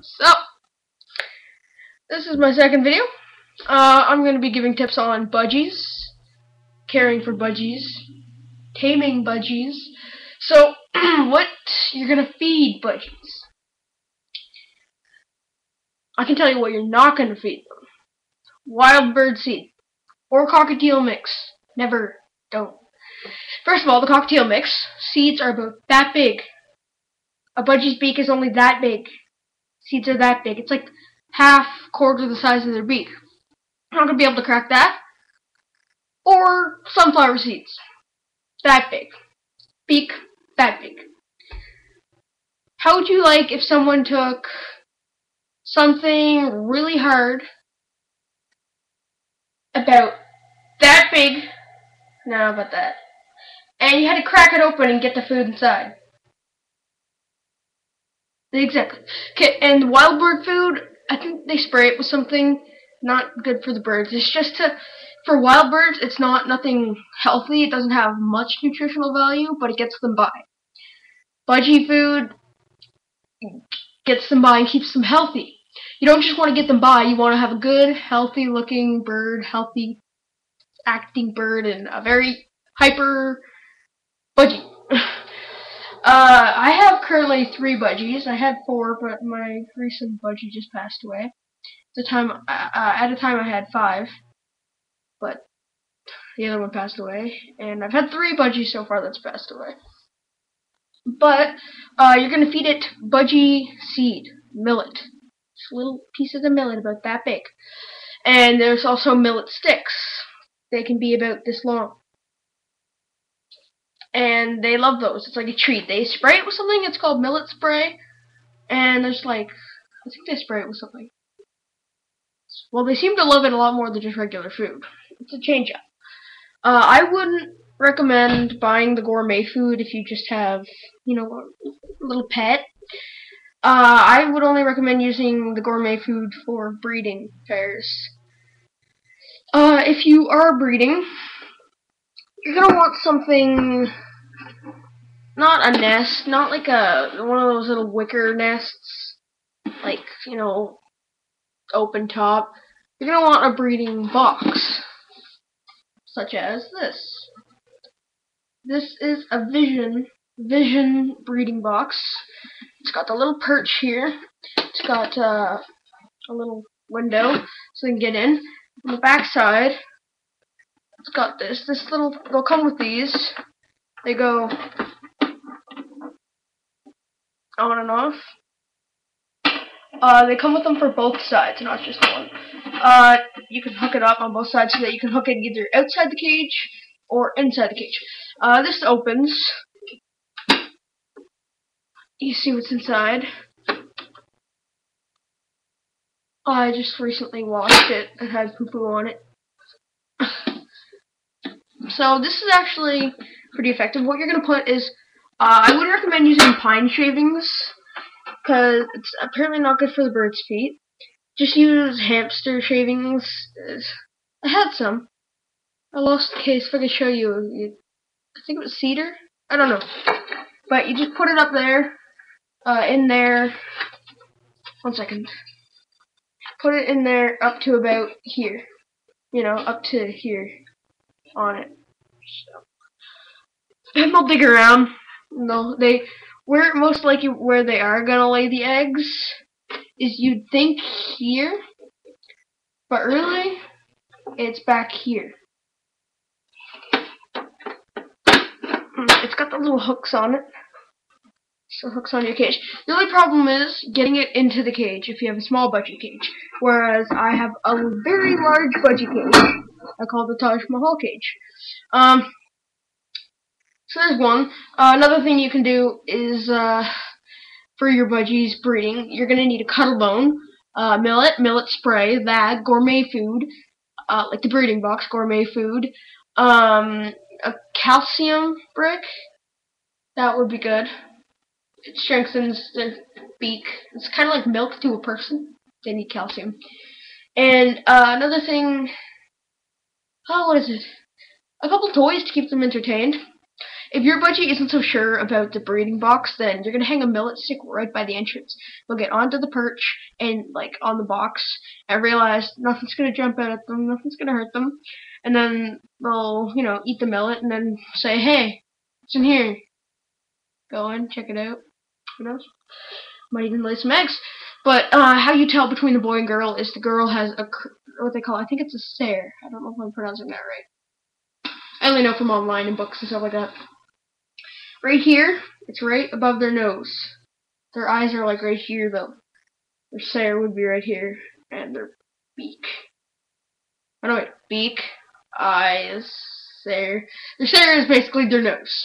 So, this is my second video. I'm going to be giving tips on budgies, caring for budgies, taming budgies. So, what you're going to feed budgies. I can tell you what you're not going to feed them. Wild bird seed or cockatiel mix. Never, don't. First of all, the cockatiel mix seeds are about that big. A budgie's beak is only that big. Seeds are that big. It's like quarter the size of their beak. You're not going to be able to crack that. Or sunflower seeds. That big. Beak, that big. How would you like if someone took something really hard, about that big, no, about that, and you had to crack it open and get the food inside? Exactly. Okay, and wild bird food, I think they spray it with something not good for the birds. It's just for wild birds, it's nothing healthy. It doesn't have much nutritional value, but it gets them by. Budgie food gets them by and keeps them healthy. You don't just want to get them by, you want to have a good, healthy looking bird, healthy acting bird, and a very hyper budgie. I have currently 3 budgies. I had 4, but my recent budgie just passed away. At a time I had 5, but the other one passed away, and I've had 3 budgies so far that's passed away. But you're gonna feed it budgie seed, millet, just little pieces of millet about that big, and there's also millet sticks. They can be about this long. And they love those. It's like a treat. They spray it with something. It's called millet spray. And there's like, I think they spray it with something. Well, they seem to love it a lot more than just regular food. It's a change up. I wouldn't recommend buying the gourmet food if you just have, you know, a little pet. I would only recommend using the gourmet food for breeding pairs. If you are breeding, you're gonna want something, not a nest, not like one of those little wicker nests, like, you know, open top. You're gonna want a breeding box, such as this. This is a Vision breeding box. It's got the little perch here. It's got a little window so they can get in. On the back side, it's got this little, they'll come with these. They go on and off. They come with them for both sides, not just one. You can hook it up on both sides so that you can hook it either outside the cage or inside the cage. This opens. You see what's inside. I just recently washed it and had poo-poo on it. So this is actually pretty effective. What you're going to put is, I would recommend using pine shavings, because it's apparently not good for the bird's feet. Just use hamster shavings. I had some. I lost the case. If I could show you. I think it was cedar? I don't know. But you just put it up there, in there. 1 second. Put it in there up to about here. You know, up to here on it. So. And they'll dig around. Most likely where they are gonna lay the eggs is, you'd think, here, but really it's back here. It's got the little hooks on it, so hooks on your cage. The only problem is getting it into the cage if you have a small budgie cage, whereas I have a very large budgie cage. I call it the Taj Mahal cage. So there's one. Another thing you can do is, for your budgies breeding, you're going to need a cuddle bone, millet spray, that, gourmet food, like the breeding box, gourmet food, a calcium brick, that would be good. It strengthens their beak. It's kind of like milk to a person. They need calcium. And another thing, what is it? A couple toys to keep them entertained. If your budgie isn't so sure about the breeding box, then you're gonna hang a millet stick right by the entrance. They'll get onto the perch and like on the box and realize nothing's gonna jump out at them, nothing's gonna hurt them, and then they'll, you know, eat the millet and then say, "Hey, what's in here?" Go in, check it out. Who knows? Might even lay some eggs. But how you tell between the boy and girl is the girl has a what they call, I think it's a stare. I don't know if I'm pronouncing that right. I only know from online and books and stuff like that. Right here, it's right above their nose. Their eyes are like right here though. Their stare would be right here, and their beak. Oh no, wait, beak, eyes, stare. Their stare is basically their nose.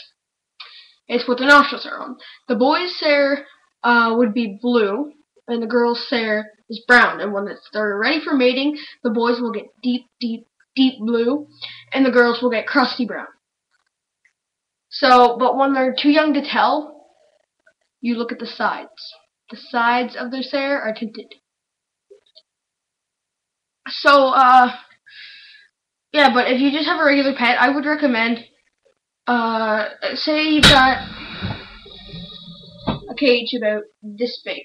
It's what the nostrils are on. The boy's stare would be blue, and the girl's stare is brown. And when they're ready for mating, the boys will get deep, deep, deep blue, and the girls will get crusty brown. So, but when they're too young to tell, you look at the sides. The sides of their stare are tinted. So, yeah, but if you just have a regular pet, I would recommend, say you've got a cage about this big.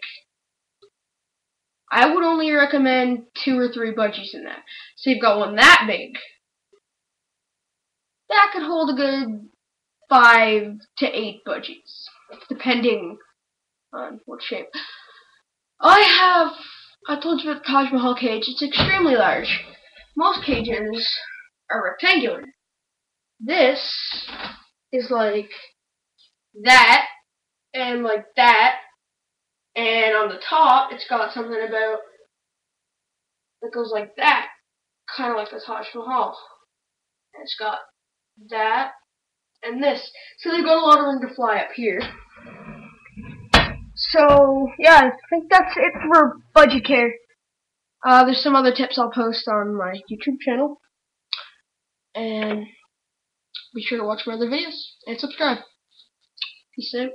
I would only recommend 2 or 3 budgies in that. So you've got one that big. That could hold a good 5 to 8 budgies, depending on what shape. I told you about the Taj Mahal cage. It's extremely large. Most cages are rectangular. This is like that, and like that, and on the top it's got something about that goes like that, kind of like the Taj Mahal. And it's got that and this, so they've got a lot of room to fly up here. So yeah, I think that's it for budgie care. There's some other tips I'll post on my YouTube channel, and be sure to watch my other videos and subscribe. Peace out.